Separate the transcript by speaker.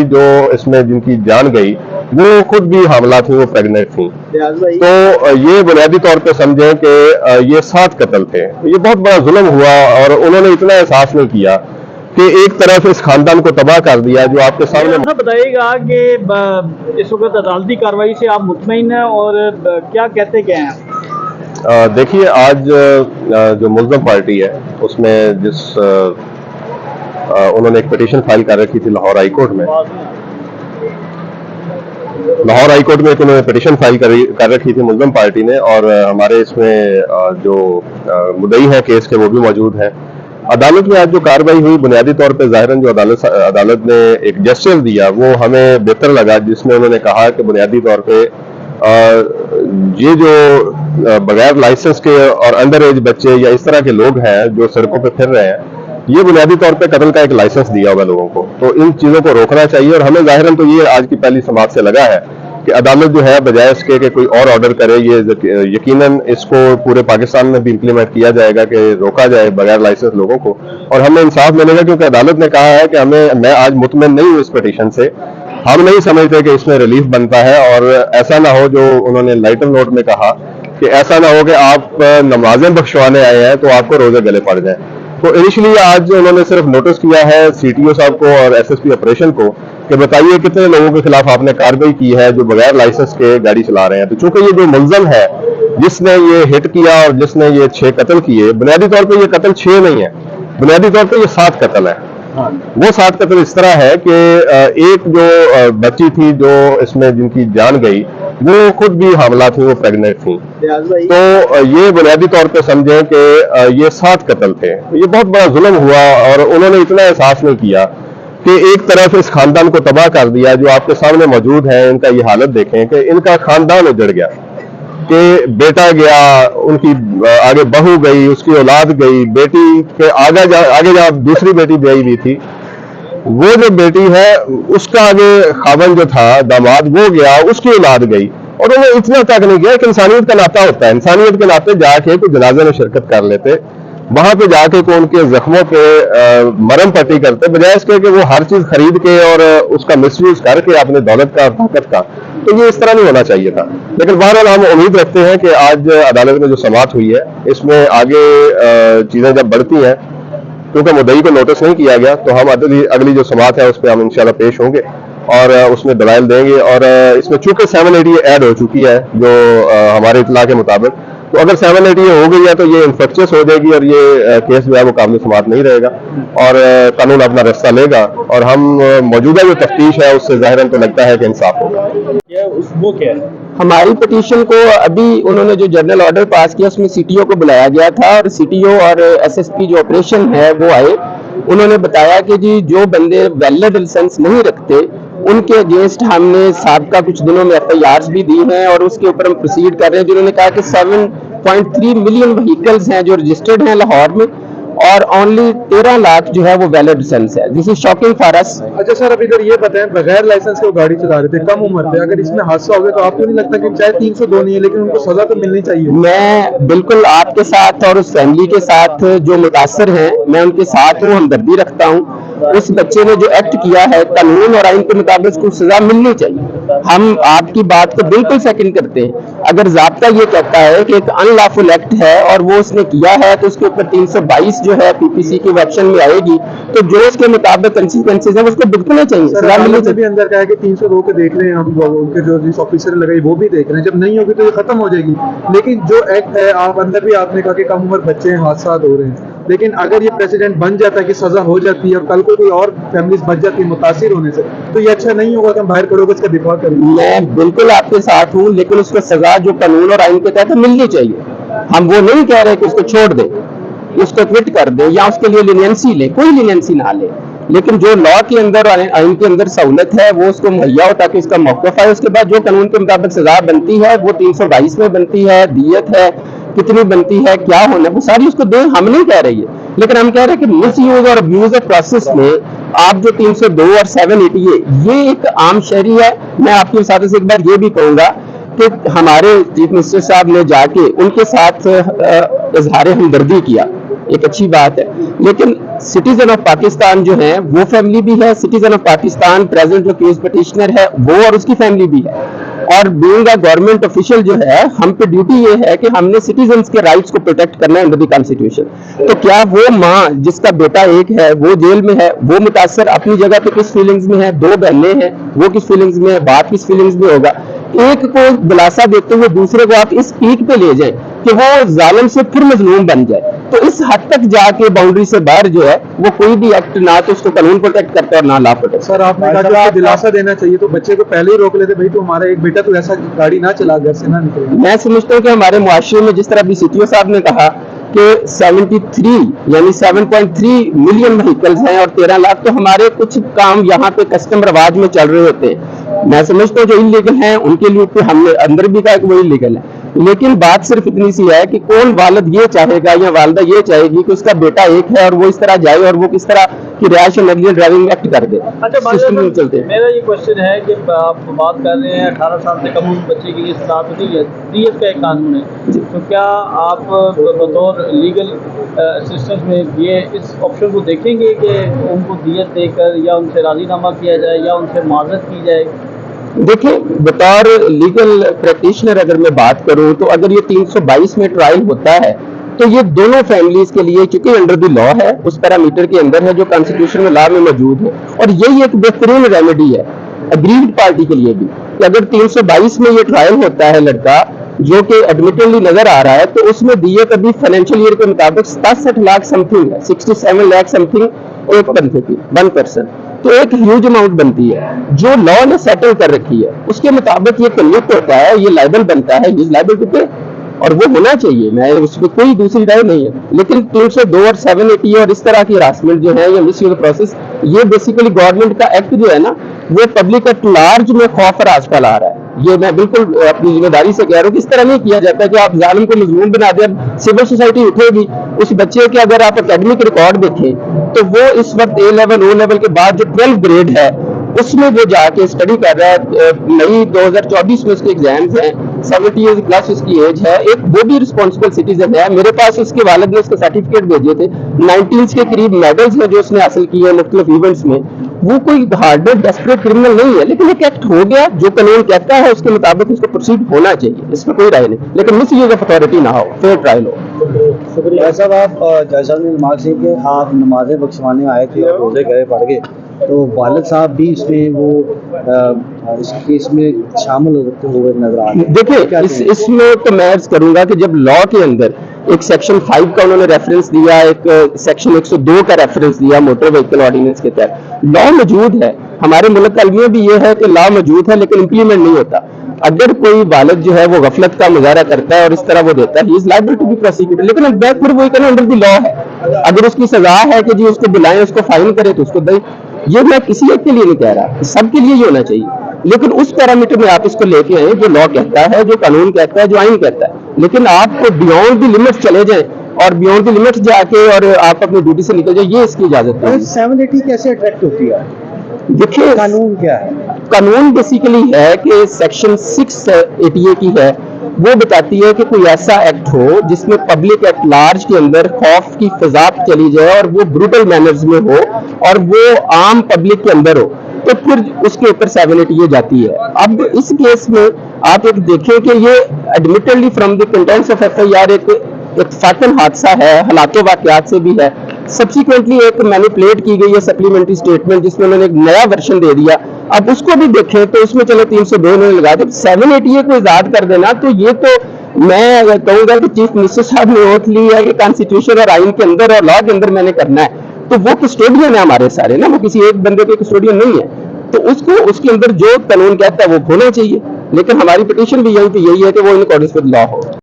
Speaker 1: जो इसमें जिनकी जान गई वो खुद भी हामला थी, वो प्रेग्नेंट थी। तो ये बुनियादी तौर पे समझें कि ये 7 कत्ल थे। ये बहुत बड़ा जुल्म हुआ और उन्होंने इतना एहसास नहीं किया कि एक तरफ इस खानदान को तबाह कर दिया जो आपके सामने।
Speaker 2: बताइएगा कि इस वक्त अदालती कार्रवाई से आप मुतमईन हैं और क्या कहते क्या हैं?
Speaker 1: देखिए, आज जो मुल्ज़म पार्टी है उसमें जिस उन्होंने एक पिटीशन फाइल कर रखी थी लाहौर हाई कोर्ट में। लाहौर हाई कोर्ट में एक उन्होंने पिटीशन फाइल कर रखी थी मुल्ज़म पार्टी ने, और हमारे इसमें जो मुद्दई हैं केस के वो भी मौजूद हैं। अदालत में आज जो कार्रवाई हुई, बुनियादी तौर पे ज़ाहिरन जो अदालत ने एक जेस्चर दिया वो हमें बेहतर लगा, जिसमें उन्होंने कहा कि बुनियादी तौर पे ये जो बगैर लाइसेंस के और अंडर एज बच्चे या इस तरह के लोग हैं जो सड़कों पे फिर रहे हैं, ये बुनियादी तौर पे कत्ल का एक लाइसेंस दिया हुआ लोगों को, तो इन चीज़ों को रोकना चाहिए। और हमें ज़ाहिरन तो ये आज की पहली समात से लगा है कि अदालत जो है बजाय इसके कि कोई और ऑर्डर करे, ये यकीनन इसको पूरे पाकिस्तान में भी इम्प्लीमेंट किया जाएगा कि रोका जाए बगैर लाइसेंस लोगों को, और हमें इंसाफ मिलेगा। क्योंकि अदालत ने कहा है कि मैं आज मुतमईन नहीं हूँ इस पिटीशन से, हम नहीं समझते कि इसमें रिलीफ बनता है। और ऐसा ना हो जो उन्होंने लाइटर नोट में कहा कि ऐसा ना हो कि आप नमाजें बख्शवाने आए हैं तो आपको रोजे गले पड़ जाए। तो इनिशियली आज उन्होंने सिर्फ नोटिस किया है CTO साहब को और SSP ऑपरेशन को कि बताइए कितने लोगों के खिलाफ आपने कार्रवाई की है जो बगैर लाइसेंस के गाड़ी चला रहे हैं। तो चूंकि ये जो मुल्ज़म है जिसने ये हिट किया और जिसने ये 6 कत्ल किए, बुनियादी तौर पे ये कत्ल 6 नहीं है, बुनियादी तौर पे ये 7 कत्ल है। वो 7 कत्ल इस तरह है कि एक जो बच्ची थी जो इसमें जिनकी जान गई वो खुद भी हामला थी, वो प्रेग्नेंट थी। तो ये बुनियादी तौर पे समझें कि ये 7 कत्ल थे। ये बहुत बड़ा जुल्म हुआ और उन्होंने इतना एहसास नहीं किया कि एक तरफ इस खानदान को तबाह कर दिया जो आपके सामने मौजूद है। इनका ये हालत देखें कि इनका खानदान उजड़ गया, कि बेटा गया, उनकी आगे बहू गई, उसकी औलाद गई, बेटी के आगे जहाँ दूसरी बेटी ब्याही हुई थी, वो जो बेटी है उसका आगे खावन जो था दामाद वो गया, उसकी औलाद गई। और उन्होंने इतना तक नहीं किया कि इंसानियत का नाता होता है, इंसानियत के नाते जाके कोई जनाजे में शिरकत कर लेते, वहां पे जाके को उनके जख्मों पे मरहम पट्टी करते, बजाय इसके कि वो हर चीज खरीद के और उसका मिसयूज करके अपने दौलत का ताकत का। तो ये इस तरह नहीं होना चाहिए था। लेकिन बहरहाल हम उम्मीद रखते हैं कि आज अदालत में जो समाअत हुई है इसमें आगे चीजें जब बढ़ती हैं, क्योंकि मुद्दई को नोटिस नहीं किया गया, तो हम अगली जो समाअत है उस पर हम इंशाल्लाह पेश होंगे और उसमें दलाइल देंगे। और इसमें चूंकि 780 ऐड हो चुकी है जो हमारे इतला के मुताबिक, तो अगर 780 हो गई है तो ये इन्फेक्शियस हो जाएगी और ये केस जो है वो काबिल समाअत नहीं रहेगा और कानून अपना रास्ता लेगा। और हम मौजूदा जो तफ्तीश है उससे ज़ाहिरन तो लगता है कि इंसाफ होगा।
Speaker 2: वो क्या है?
Speaker 3: हमारी पिटीशन को अभी उन्होंने जो जनरल ऑर्डर पास किया उसमें CTO को बुलाया गया था और CTO और SSP जो ऑपरेशन है वो आए। उन्होंने बताया कि जी जो बंदे वैलिड लाइसेंस नहीं रखते उनके अगेंस्ट हमने साबका कुछ दिनों में FIRs भी दी हैं और उसके ऊपर हम प्रोसीड कर रहे हैं। जिन्होंने कहा कि 7.3 मिलियन व्हीकल्स हैं जो रजिस्टर्ड हैं लाहौर में और ओनली 13 लाख जो है वो वैलिड लाइसेंस है। This is shocking for us.
Speaker 4: अच्छा सर, अब इधर ये बताएं, बगैर लाइसेंस के वो गाड़ी चला रहे थे, कम उम्र थे, अगर इसमें हादसा हो गया तो आपको नहीं लगता कि चाहे 302 नहीं है लेकिन उनको सजा तो मिलनी चाहिए?
Speaker 3: मैं बिल्कुल आपके साथ और उस फैमिली के साथ जो मुतासर हैं मैं उनके साथ हूँ, हमदर्दी रखता हूँ। उस बच्चे ने जो एक्ट किया है कानून और आइन के मुताबिक उसको सजा मिलनी चाहिए। हम आपकी बात को बिल्कुल सेकंड करते हैं। अगर ज़ाब्ता ये कहता है कि एक अनलॉफुल एक्ट है और वो उसने किया है तो उसके ऊपर 322 जो है PPC के ऑप्शन में आएगी, तो जो उसके मुताबिक कंसिक्वेंसेज है उसको भुगतने चाहिए, सजा मिलनी चाहिए।
Speaker 4: भी अंदर कहा है कि 302 के देख रहे हैं हम, उनके जो जिस ऑफिसर लगाई वो भी देख रहे हैं, जब नहीं होगी तो ये खत्म हो जाएगी। लेकिन जो एक्ट है आप अंदर भी आपने कहा कि कम उम्र बच्चे हैं, हादसा हो रहे हैं, लेकिन अगर ये प्रेसिडेंट बन जाता है कि सजा हो जाती है और कल को कोई और फैमिलीज बच जाती है मुतासिर होने से, तो ये अच्छा नहीं होगा कि हम बाहर खड़े होकर इसका दिफा करें।
Speaker 3: मैं बिल्कुल आपके साथ हूँ, लेकिन उसको सजा जो कानून और आइन के तहत मिलनी चाहिए। हम वो नहीं कह रहे कि उसको छोड़ दे, उसको क्विट कर दे या उसके लिए लीनियंसी ले, कोई लीनियंसी ना ले, लेकिन जो लॉ के अंदर और आइन के अंदर सहूलत है वो उसको मुहैया हो ताकि इसका मौक़िफ़ आए। उसके बाद जो कानून के मुताबिक सजा बनती है वो 322 में बनती है, दियत है, कितनी बनती है, क्या होना, वो सारी उसको दे। हम नहीं कह रही है, लेकिन हम कह रहे हैं कि मिस यूज और अब्यूज ऑफ प्रोसेस में आप जो 302 और 780 ये एक आम शहरी है। मैं आपके साथ से एक बार ये भी कहूंगा कि हमारे चीफ मिनिस्टर साहब ने जाके उनके साथ इजहार हमदर्दी किया, एक अच्छी बात है, लेकिन सिटीजन ऑफ पाकिस्तान जो है वो फैमिली भी है, सिटीजन ऑफ पाकिस्तान प्रेजेंट जो केस पिटिशनर है वो और उसकी फैमिली भी है। और बीइंग अ गवर्नमेंट ऑफिशियल जो है हम पे ड्यूटी ये है कि हमने सिटीजन्स के राइट्स को प्रोटेक्ट करना है अंडर द कॉन्स्टिट्यूशन। तो क्या वो माँ जिसका बेटा एक है वो जेल में है, वो मुतासर अपनी जगह पे किस फीलिंग्स में है, दो बहनें हैं वो किस फीलिंग्स में है, बाप किस फीलिंग्स में होगा, एक को दिलासा देते हुए दूसरे को आप इस पीक पे ले जाए कि वो जालिम से फिर मजलूम बन जाए, तो इस हद तक जाके बाउंड्री से बाहर जो है वो कोई भी एक्ट ना तो उसको कानून प्रोटेक्ट करता है और ना लॉ प्रोटेक्ट।
Speaker 4: सर आपने कहा कि उसको दिलासा देना चाहिए, तो बच्चे को पहले ही रोक लेते, भाई तो हमारा एक बेटा तो ऐसा गाड़ी ना चला, घर से ना निकले।
Speaker 3: मैं समझता हूँ कि हमारे मुआशरे में जिस तरह अभी सीटीओ साहब ने कहा कि 73 यानी 7.3 मिलियन व्हीकल्स हैं और 13 लाख, तो हमारे कुछ काम यहाँ पे कस्टम रवाज में चल रहे होते हैं। मैं समझता हूँ जो इलीगल हैं उनके लिए तो हमने अंदर भी कहा कि वो इलीगल है, लेकिन बात सिर्फ इतनी सी है कि कौन वालिद ये चाहेगा या वालिदा ये चाहेगी कि उसका बेटा एक है और वो इस तरह जाए और वो किस तरह की रिहायश नगरीय ड्राइविंग एक्ट कर दे।
Speaker 2: अच्छा
Speaker 3: सिस्टम में चलते हैं।
Speaker 2: मेरा ये क्वेश्चन है कि आप बात कर रहे हैं 18 साल से कम उम्र बच्चे के लिए सजा तो नहीं है, दियत का एक कानून है, तो क्या आप बतौर लीगल असिस्टेंस में ये इस ऑप्शन को देखेंगे कि उनको दियत देकर या उनसे राजीनामा किया जाए या उनसे माजरत की जाए?
Speaker 3: देखिए, बतौर लीगल प्रैक्टिशनर अगर मैं बात करूं तो अगर ये 322 में ट्रायल होता है तो ये दोनों फैमिलीज के लिए, क्योंकि अंडर द लॉ है, उस पैरामीटर के अंदर है जो कॉन्स्टिट्यूशनल लॉ में मौजूद है, और यही एक बेहतरीन रेमेडी है अग्रीव्ड पार्टी के लिए भी कि अगर 322 में ये ट्रायल होता है लड़का जो कि एडमिटेडली नजर आ रहा है, तो उसमें दियत अभी फाइनेंशियल ईयर के मुताबिक 67 लाख समथिंग है, 67 लाख समथिंग एक बंदे की 1%, तो एक ह्यूज अमाउंट बनती है जो लॉ ने सेटल कर रखी है। उसके मुताबिक ये कन्विक्ट होता है, ये लायबल बनता है, इज लायबल टू पे, और वो होना चाहिए, मैं उसमें कोई दूसरी राय नहीं है। लेकिन 302 और 780 और इस तरह की हरासमेंट जो है या मिसयूज प्रोसेस, ये बेसिकली गवर्नमेंट का एक्ट जो है ना वो पब्लिक एट लार्ज में खौफ और आस फैला रहा है। ये मैं बिल्कुल अपनी जिम्मेदारी से कह रहा हूँ कि इस तरह नहीं किया जाता कि आप जालिम को मजलूम बना दे। अब सिविल सोसाइटी उठेगी, उस बच्चे के अगर आप एकेडमिक रिकॉर्ड देखें तो वो इस वक्त ए लेवल ओ लेवल के बाद जो 12 ग्रेड है उसमें वो जाके स्टडी कर रहा है। मई 2024 में उसके एग्जाम्स हैं, 70 ईयर्स प्लस उसकी एज है, एक वो भी रिस्पॉन्सिबल सिटीजन है। मेरे पास उसके वालिद ने उसके सर्टिफिकेट भेजे थे, 19 के करीब मेडल्स हैं जो उसने हासिल किए हैं मुख्तलिफ इवेंट्स में। वो कोई हार्डर डेस्परेट क्रिमिनल नहीं है, लेकिन एक एक्ट हो गया, जो कानून कहता है उसके मुताबिक उसको प्रोसीड होना चाहिए, इसमें कोई राय नहीं, लेकिन मिस यूज ऑफ अथॉरिटी ना हो, फेयर ट्रायल हो।
Speaker 5: शुक्रिया साहब। आप जज साहब ने रिमार्क किए कि आप नमाजें बख्शवाने आए थे और रोजे गए पढ़ गए, तो वालिद साहब भी इसमें वो इस केस में शामिल होते हुए नजर आ रहे हैं।
Speaker 3: देखिए, इसमें तो मैं अर्ज करूंगा कि जब लॉ के अंदर एक सेक्शन 5 का उन्होंने रेफरेंस दिया, एक सेक्शन 102 का रेफरेंस दिया मोटर व्हीकल ऑर्डिनेंस के तहत, लॉ मौजूद है। हमारे मुल्क में भी ये है कि लॉ मौजूद है लेकिन इंप्लीमेंट नहीं होता। अगर कोई वालिद जो है वो गफलत का मुजाहरा करता है और इस तरह वो देता है, he is liable to be prosecuted, लेकिन बैक फिर वही करना अंडर द लॉ है। अगर उसकी सजा है कि जी उसको बुलाएं, उसको फाइन करे तो उसको दें। ये मैं किसी एक के लिए नहीं कह रहा, सबके लिए ये होना चाहिए, लेकिन उस पैरामीटर में आप इसको लेके आए जो लॉ कहता है, जो कानून कहता है, जो आइन कहता है। लेकिन आपको बियॉन्ड द लिमिट्स चले जाएं और बियॉन्ड द लिमिट्स जाके और आप अपनी ड्यूटी से निकल जाए, ये इसकी इजाजत नहीं है।
Speaker 5: 780 कैसे अट्रैक्ट होती है?
Speaker 3: देखिए,
Speaker 5: कानून क्या है?
Speaker 3: कानून बेसिकली है कि सेक्शन 680 की है, वो बताती है कि कोई ऐसा एक्ट हो जिसमें पब्लिक एट लार्ज के अंदर खौफ की फिजा चली जाए और वो ब्रूटल मैनर्स में हो और वो आम पब्लिक के अंदर हो, तो फिर उसके ऊपर 780 जाती है। अब इस केस में आप एक देखें कि ये admittedly from the contents of FIR एक फातन हादसा है, हालातों वाकयात से भी है। सब्सिक्वेंटली एक मैनिपुलेट की गई है सप्लीमेंट्री स्टेटमेंट जिसमें उन्होंने एक नया वर्जन दे दिया। अब उसको भी देखें तो उसमें चलो 302 उन्होंने लगा दिया, 780 को इजाद कर देना, तो ये तो मैं कहूंगा कि चीफ मिनिस्टर साहब ने ओथ ली है कि कॉन्स्टिट्यूशन और आइन के अंदर और लॉ के अंदर मैंने करना है, तो वो कस्टोडियन है हमारे सारे ना, वो किसी एक बंदे के कस्टोडियन नहीं है। तो उसको उसके अंदर जो कानून कहता है वो होना चाहिए, लेकिन हमारी पिटीशन भी यही है कि वो इन अकॉर्डिंग विद लॉ हो।